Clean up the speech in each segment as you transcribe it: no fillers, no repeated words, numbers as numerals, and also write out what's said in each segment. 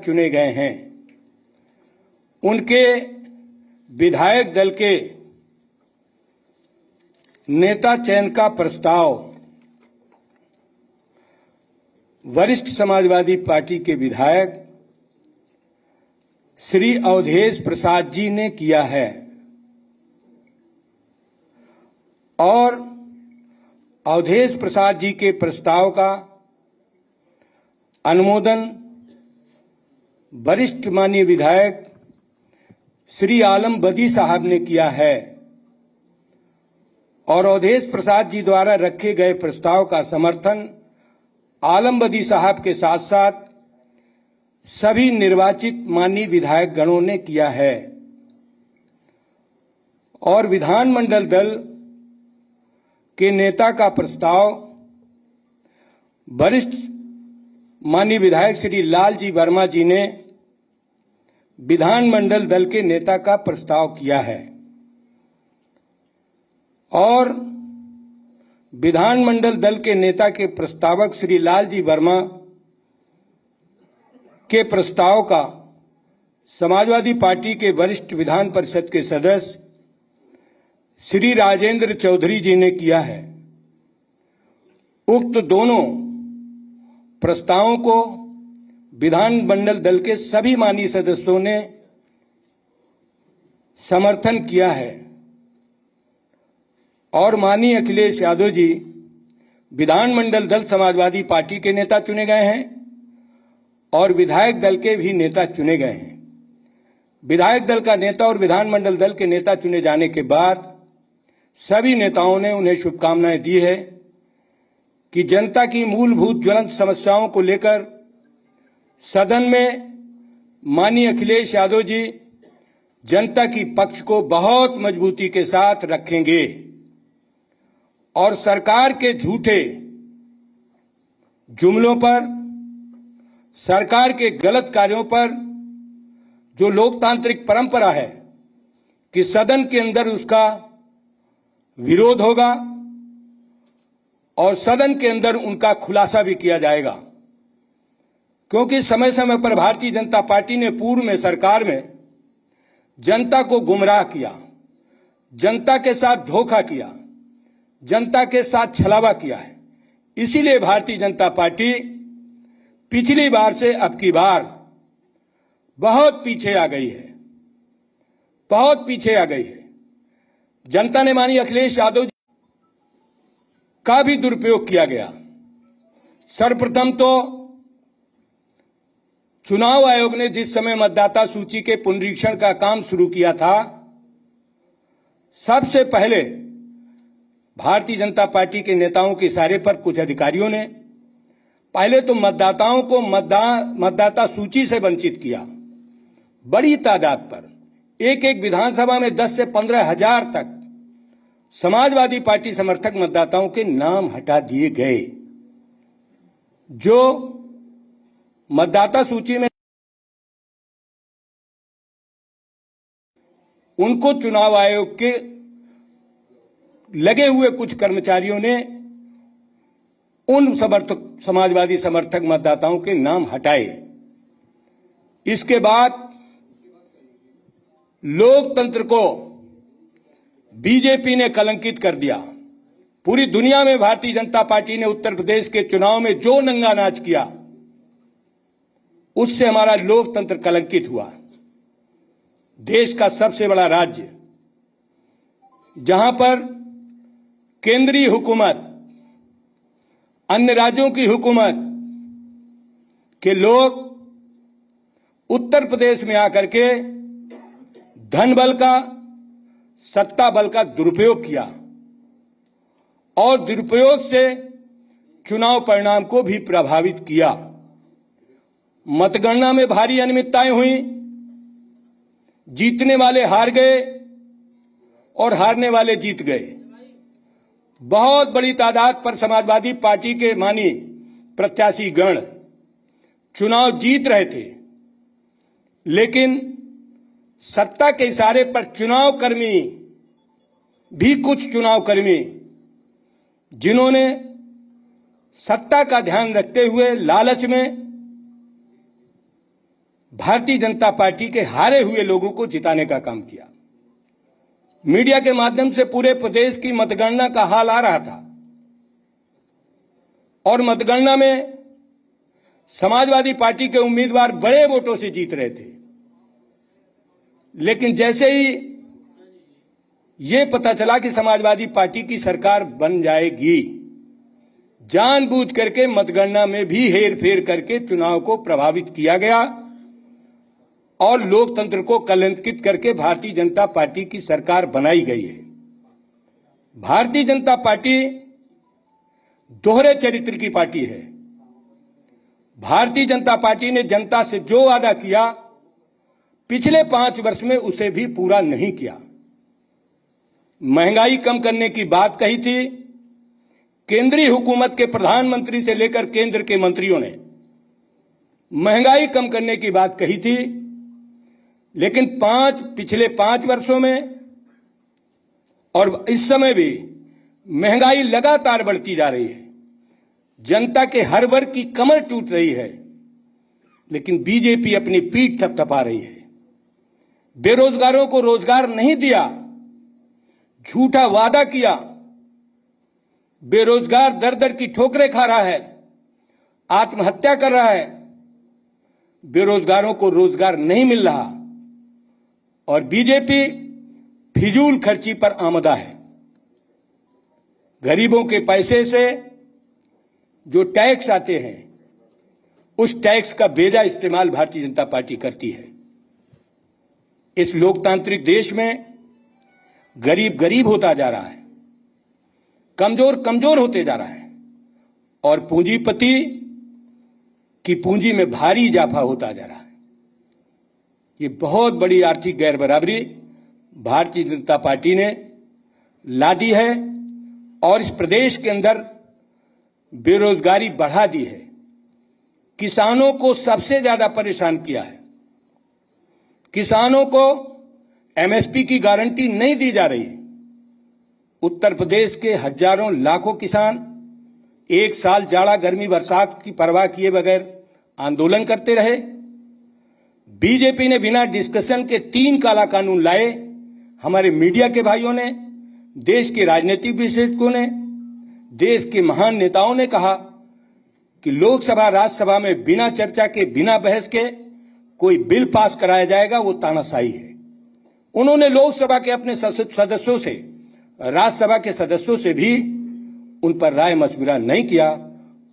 चुने गए हैं, उनके विधायक दल के नेता चयन का प्रस्ताव वरिष्ठ समाजवादी पार्टी के विधायक श्री अवधेश प्रसाद जी ने किया है और अवधेश प्रसाद जी के प्रस्ताव का अनुमोदन वरिष्ठ माननीय विधायक श्री आलम बदी साहब ने किया है और अवधेश प्रसाद जी द्वारा रखे गए प्रस्ताव का समर्थन आलम बदी साहब के साथ साथ सभी निर्वाचित माननीय विधायक गणों ने किया है और विधानमंडल दल के नेता का प्रस्ताव वरिष्ठ माननीय विधायक श्री लालजी वर्मा जी ने विधानमंडल दल के नेता का प्रस्ताव किया है और विधानमंडल दल के नेता के प्रस्तावक श्री लालजी वर्मा के प्रस्ताव का समाजवादी पार्टी के वरिष्ठ विधान परिषद के सदस्य श्री राजेंद्र चौधरी जी ने किया है। उक्त दोनों प्रस्तावों को विधानमंडल दल के सभी माननीय सदस्यों ने समर्थन किया है और माननीय अखिलेश यादव जी विधानमंडल दल समाजवादी पार्टी के नेता चुने गए हैं और विधायक दल के भी नेता चुने गए हैं। विधायक दल का नेता और विधानमंडल दल के नेता चुने जाने के बाद सभी नेताओं ने उन्हें शुभकामनाएं दी है कि जनता की मूलभूत ज्वलंत समस्याओं को लेकर सदन में माननीय अखिलेश यादव जी जनता की पक्ष को बहुत मजबूती के साथ रखेंगे और सरकार के झूठे जुमलों पर, सरकार के गलत कार्यों पर जो लोकतांत्रिक परंपरा है कि सदन के अंदर उसका विरोध होगा और सदन के अंदर उनका खुलासा भी किया जाएगा, क्योंकि समय समय पर भारतीय जनता पार्टी ने पूर्व में सरकार में जनता को गुमराह किया, जनता के साथ धोखा किया, जनता के साथ छलावा किया है। इसीलिए भारतीय जनता पार्टी पिछली बार से अब की बार बहुत पीछे आ गई है, बहुत पीछे आ गई है। जनता ने माननीय अखिलेश यादव जी का भी दुरुपयोग किया गया। सर्वप्रथम तो चुनाव आयोग ने जिस समय मतदाता सूची के पुनरीक्षण का काम शुरू किया था, सबसे पहले भारतीय जनता पार्टी के नेताओं के इशारे पर कुछ अधिकारियों ने पहले तो मतदाताओं को मतदाता सूची से वंचित किया। बड़ी तादाद पर एक एक विधानसभा में 10 से 15 हजार तक समाजवादी पार्टी समर्थक मतदाताओं के नाम हटा दिए गए, जो मतदाता सूची में उनको चुनाव आयोग के लगे हुए कुछ कर्मचारियों ने उन समाजवादी समर्थक मतदाताओं के नाम हटाए। इसके बाद लोकतंत्र को बीजेपी ने कलंकित कर दिया। पूरी दुनिया में भारतीय जनता पार्टी ने उत्तर प्रदेश के चुनाव में जो नंगा नाच किया, उससे हमारा लोकतंत्र कलंकित हुआ। देश का सबसे बड़ा राज्य, जहां पर केंद्रीय हुकूमत, अन्य राज्यों की हुकूमत के लोग उत्तर प्रदेश में आकर के धन बल का, सत्ता बल का दुरुपयोग किया और दुरुपयोग से चुनाव परिणाम को भी प्रभावित किया। मतगणना में भारी अनियमितताएं हुई, जीतने वाले हार गए और हारने वाले जीत गए। बहुत बड़ी तादाद पर समाजवादी पार्टी के मानी प्रत्याशी गण चुनाव जीत रहे थे, लेकिन सत्ता के इशारे पर चुनाव कर्मी भी, कुछ चुनाव कर्मी जिन्होंने सत्ता का ध्यान रखते हुए लालच में भारतीय जनता पार्टी के हारे हुए लोगों को जिताने का काम किया। मीडिया के माध्यम से पूरे प्रदेश की मतगणना का हाल आ रहा था और मतगणना में समाजवादी पार्टी के उम्मीदवार बड़े वोटों से जीत रहे थे, लेकिन जैसे ही ये पता चला कि समाजवादी पार्टी की सरकार बन जाएगी, जानबूझ करके मतगणना में भी हेरफेर करके चुनाव को प्रभावित किया गया और लोकतंत्र को कलंकित करके भारतीय जनता पार्टी की सरकार बनाई गई है। भारतीय जनता पार्टी दोहरे चरित्र की पार्टी है। भारतीय जनता पार्टी ने जनता से जो वादा किया पिछले 5 वर्ष में उसे भी पूरा नहीं किया। महंगाई कम करने की बात कही थी, केंद्रीय हुकूमत के प्रधानमंत्री से लेकर केंद्र के मंत्रियों ने महंगाई कम करने की बात कही थी, लेकिन पिछले 5 वर्षों में और इस समय भी महंगाई लगातार बढ़ती जा रही है। जनता के हर वर्ग की कमर टूट रही है, लेकिन बीजेपी अपनी पीठ थपथपा रही है। बेरोजगारों को रोजगार नहीं दिया, झूठा वादा किया। बेरोजगार दर दर की ठोकरें खा रहा है, आत्महत्या कर रहा है। बेरोजगारों को रोजगार नहीं मिल रहा और बीजेपी फिजूल खर्ची पर आमदा है। गरीबों के पैसे से जो टैक्स आते हैं, उस टैक्स का बेजा इस्तेमाल भारतीय जनता पार्टी करती है। इस लोकतांत्रिक देश में गरीब गरीब होता जा रहा है, कमजोर कमजोर होते जा रहा है और पूंजीपति की पूंजी में भारी इजाफा होता जा रहा है। ये बहुत बड़ी आर्थिक गैरबराबरी भारतीय जनता पार्टी ने ला दी है और इस प्रदेश के अंदर बेरोजगारी बढ़ा दी है। किसानों को सबसे ज्यादा परेशान किया है। किसानों को एमएसपी की गारंटी नहीं दी जा रही। उत्तर प्रदेश के हजारों लाखों किसान एक साल जाड़ा गर्मी बरसात की परवाह किए बगैर आंदोलन करते रहे। बीजेपी ने बिना डिस्कशन के 3 काला कानून लाए। हमारे मीडिया के भाइयों ने, देश के राजनीतिक विशेषज्ञों ने, देश के महान नेताओं ने कहा कि लोकसभा राज्यसभा में बिना चर्चा के, बिना बहस के कोई बिल पास कराया जाएगा, वो तानाशाही है। उन्होंने लोकसभा के अपने सदस्यों से, राज्यसभा के सदस्यों से भी उन पर राय मशविरा नहीं किया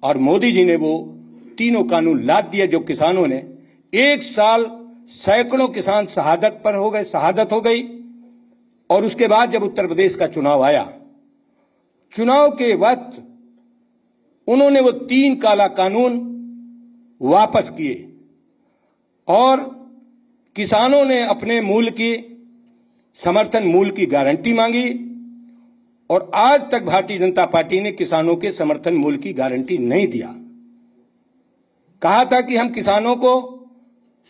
और मोदी जी ने वो 3 कानून लाद दिए जो किसानों ने एक साल सैकड़ों किसान शहादत हो गई। और उसके बाद जब उत्तर प्रदेश का चुनाव आया, चुनाव के वक्त उन्होंने वो 3 काला कानून वापस किए और किसानों ने अपने समर्थन मूल्य की गारंटी मांगी और आज तक भारतीय जनता पार्टी ने किसानों के समर्थन मूल्य की गारंटी नहीं दिया। कहा था कि हम किसानों को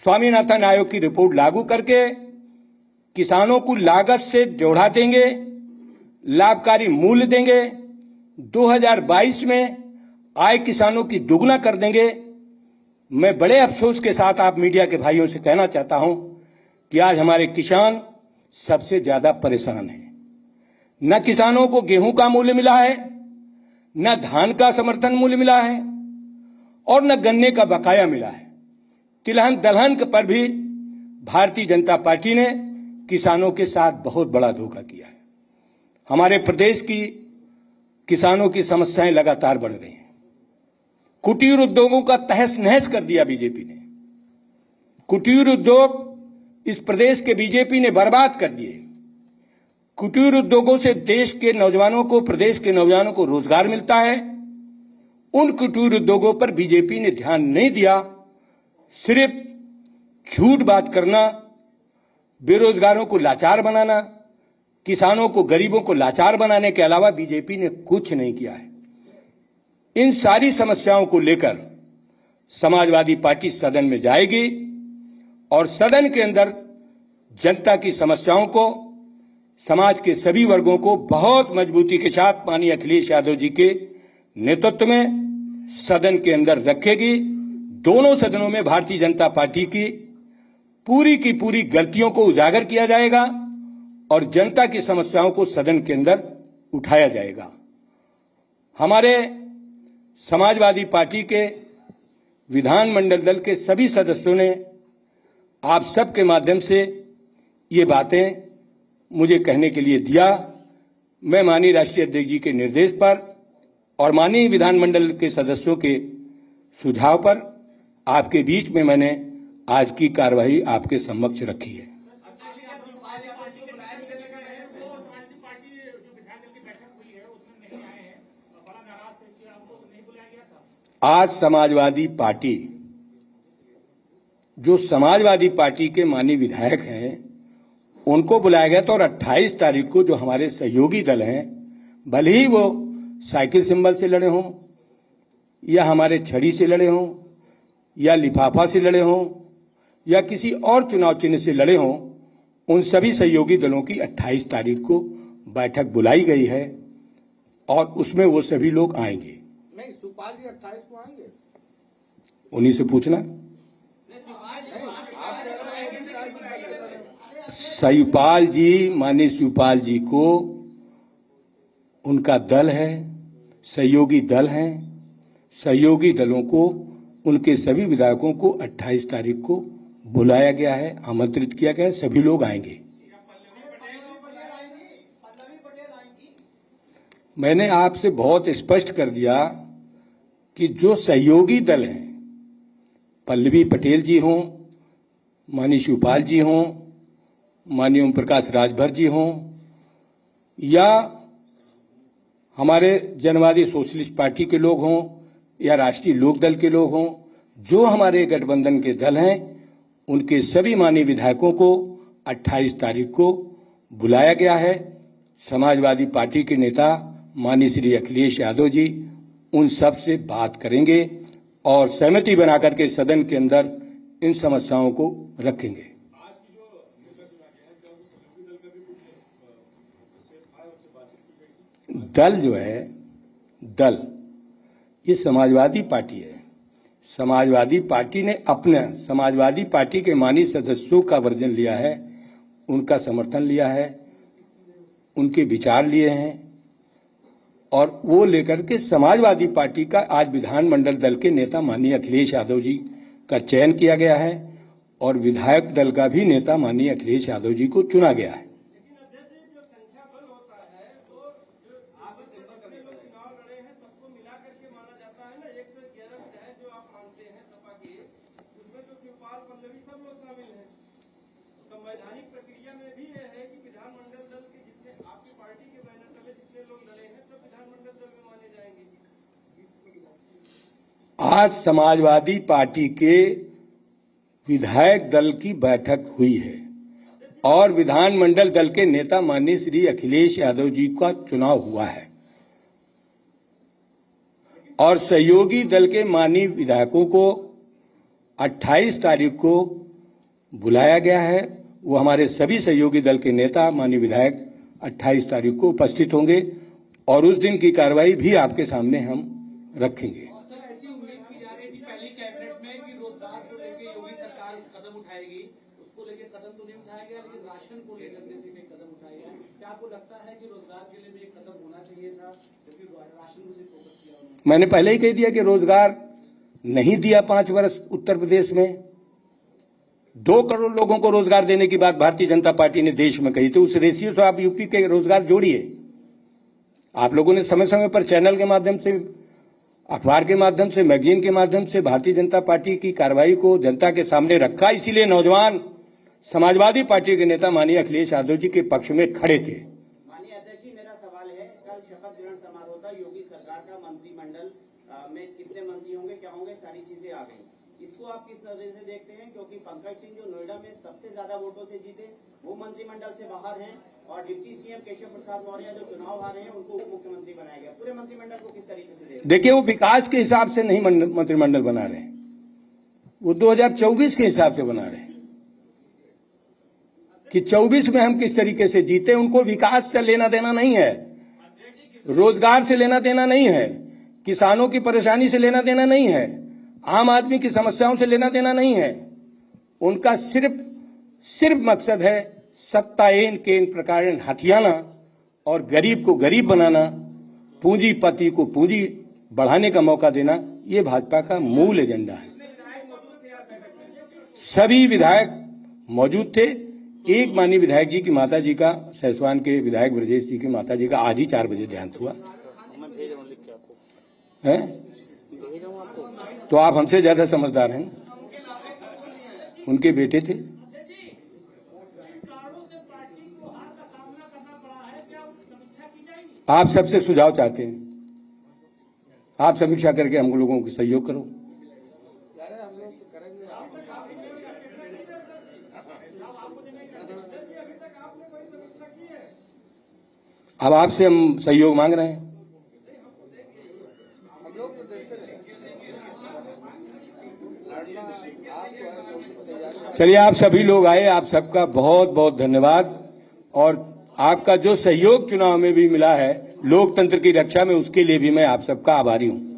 स्वामीनाथन आयोग की रिपोर्ट लागू करके किसानों को लागत से जोड़ा देंगे, लाभकारी मूल्य देंगे, 2022 में आय किसानों की दुगना कर देंगे। मैं बड़े अफसोस के साथ आप मीडिया के भाइयों से कहना चाहता हूं कि आज हमारे किसान सबसे ज्यादा परेशान हैं। न किसानों को गेहूं का मूल्य मिला है, न धान का समर्थन मूल्य मिला है और न गन्ने का बकाया मिला है। तिलहन दलहन पर भी भारतीय जनता पार्टी ने किसानों के साथ बहुत बड़ा धोखा किया है। हमारे प्रदेश की किसानों की समस्याएं लगातार बढ़ रही हैं। कुटीर उद्योगों का तहस नहस कर दिया बीजेपी ने। कुटीर उद्योग इस प्रदेश के बीजेपी ने बर्बाद कर दिए। कुटीर उद्योगों से देश के नौजवानों को, प्रदेश के नौजवानों को रोजगार मिलता है। उन कुटीर उद्योगों पर बीजेपी ने ध्यान नहीं दिया। सिर्फ झूठ बात करना, बेरोजगारों को लाचार बनाना, किसानों को, गरीबों को लाचार बनाने के अलावा बीजेपी ने कुछ नहीं किया है। इन सारी समस्याओं को लेकर समाजवादी पार्टी सदन में जाएगी और सदन के अंदर जनता की समस्याओं को, समाज के सभी वर्गों को बहुत मजबूती के साथ माननीय अखिलेश यादव जी के नेतृत्व में सदन के अंदर रखेगी। दोनों सदनों में भारतीय जनता पार्टी की पूरी की पूरी गलतियों को उजागर किया जाएगा और जनता की समस्याओं को सदन के अंदर उठाया जाएगा। हमारे समाजवादी पार्टी के विधानमंडल दल के सभी सदस्यों ने आप सबके माध्यम से ये बातें मुझे कहने के लिए दिया। मैं माननीय राष्ट्रीय अध्यक्ष जी के निर्देश पर और माननीय विधानमंडल के सदस्यों के सुझाव पर आपके बीच में मैंने आज की कार्यवाही आपके समक्ष रखी है। आज समाजवादी पार्टी के माननीय विधायक हैं उनको बुलाया गया था और 28 तारीख को जो हमारे सहयोगी दल हैं, भले ही वो साइकिल सिंबल से लड़े हों या हमारे छड़ी से लड़े हों या लिफाफा से लड़े हों या किसी और चुनाव चिन्ह से लड़े हों, उन सभी सहयोगी दलों की 28 तारीख को बैठक बुलाई गई है और उसमें वो सभी लोग आएंगे। नहीं, सुपाल जी 28 को आएंगे, उन्हीं से पूछना। शिवपाल जी, माननीय शिवपाल जी को उनका दल है, सहयोगी दल हैं, सहयोगी दलों को उनके सभी विधायकों को 28 तारीख को बुलाया गया है, आमंत्रित किया गया है, सभी लोग आएंगे। मैंने आपसे बहुत स्पष्ट कर दिया कि जो सहयोगी दल हैं, पल्लवी पटेल जी हों, माननीय शिवपाल जी हों, माननीय ओम प्रकाश राजभर जी हों या हमारे जनवादी सोशलिस्ट पार्टी के लोग हों या राष्ट्रीय लोकदल के लोग हों, जो हमारे गठबंधन के दल हैं, उनके सभी माननीय विधायकों को 28 तारीख को बुलाया गया है। समाजवादी पार्टी के नेता माननीय श्री अखिलेश यादव जी उन सब से बात करेंगे और सहमति बनाकर के सदन के अंदर इन समस्याओं को रखेंगे। दल जो है, दल ये समाजवादी पार्टी है। समाजवादी पार्टी ने अपने समाजवादी पार्टी के माननीय सदस्यों का वर्जन लिया है, उनका समर्थन लिया है, उनके विचार लिए हैं और वो लेकर के समाजवादी पार्टी का आज विधानमंडल दल के नेता माननीय अखिलेश यादव जी का चयन किया गया है और विधायक दल का भी नेता माननीय अखिलेश यादव जी को चुना गया है। संवैधानिक प्रक्रिया में भी यह है कि विधानमंडल दल के जितने आपकी पार्टी के बैनर तले जितने लोग लड़े हैं सब विधानमंडल दल में माने जाएंगे। आज समाजवादी पार्टी के विधायक दल की बैठक हुई है और विधानमंडल दल के नेता माननीय श्री अखिलेश यादव जी का चुनाव हुआ है और सहयोगी दल के माननीय विधायकों को 28 तारीख को बुलाया गया है। वो हमारे सभी सहयोगी दल के नेता माननीय विधायक 28 तारीख को उपस्थित होंगे और उस दिन की कार्रवाई भी आपके सामने हम रखेंगे। ऐसी उम्मीद की जा रही थी पहली कैबिनेट में कि रोजगार को लेकर योगी सरकार कदम उठाएगी, उसको लेकर कदम तो नहीं उठाया गया, लेकिन राशन को लेकर किसी ने कदम उठाया गया। क्या आपको लगता है कि रोजगार के लिए भी एक कदम होना चाहिए था, क्योंकि राशन को सिर्फ फोकस किया उन्होंने? मैंने पहले ही कह दिया कि रोजगार नहीं दिया 5 वर्ष उत्तर प्रदेश में। 2 करोड़ लोगों को रोजगार देने की बात भारतीय जनता पार्टी ने देश में कही, तो उस रेशियो से आप यूपी के रोजगार जोड़िए। आप लोगों ने समय समय पर चैनल के माध्यम से, अखबार के माध्यम से, मैगजीन के माध्यम से भारतीय जनता पार्टी की कार्रवाई को जनता के सामने रखा, इसीलिए नौजवान समाजवादी पार्टी के नेता माननीय अखिलेश यादव जी के पक्ष में खड़े थे। माननीय अध्यक्ष जी, मेरा सवाल है, कल शपथ ग्रहण समारोह था, योगी सरकार का मंत्रिमंडल में कितने मंत्री होंगे, क्या होंगे, सारी चीजें आ गई। इसको आप किस नजर से देखते हैं? क्योंकि पंकज सिंह जो नोएडा में सबसे ज्यादा वोटों से जीते, वो मंत्रिमंडल से बाहर हैं और डिप्टी सीएम केशव प्रसाद मौर्य जो चुनाव हारे हैं, उनको उप मुख्यमंत्री बनाया गया। पूरे मंत्रिमंडल को किस तरीके से देखते? देखिए, वो विकास के हिसाब से नहीं मंत्रिमंडल बना रहे, वो 2024 के हिसाब से बना रहे कि 24 में हम किस तरीके से जीते। उनको विकास से लेना देना नहीं है, रोजगार से लेना देना नहीं है, किसानों की परेशानी से लेना देना नहीं है, आम आदमी की समस्याओं से लेना देना नहीं है। उनका सिर्फ सिर्फ मकसद है सत्ता एन केन प्रकार हथियाना और गरीब को गरीब बनाना, पूंजीपति को पूंजी बढ़ाने का मौका देना, ये भाजपा का मूल एजेंडा है। सभी विधायक मौजूद थे। एक माननीय विधायक जी की माता जी का, सैसवान के विधायक ब्रजेश जी की माता जी का आज ही 4 बजे देहांत हुआ है। तो आप हमसे ज्यादा समझदार हैं। उनके बेटे थे। आप सबसे सुझाव चाहते हैं, आप समीक्षा करके हम लोगों को सहयोग करो। अब आपसे हम सहयोग मांग रहे हैं। चलिए, आप सभी लोग आए, आप सबका बहुत बहुत धन्यवाद। और आपका जो सहयोग चुनाव में भी मिला है लोकतंत्र की रक्षा में, उसके लिए भी मैं आप सबका आभारी हूं।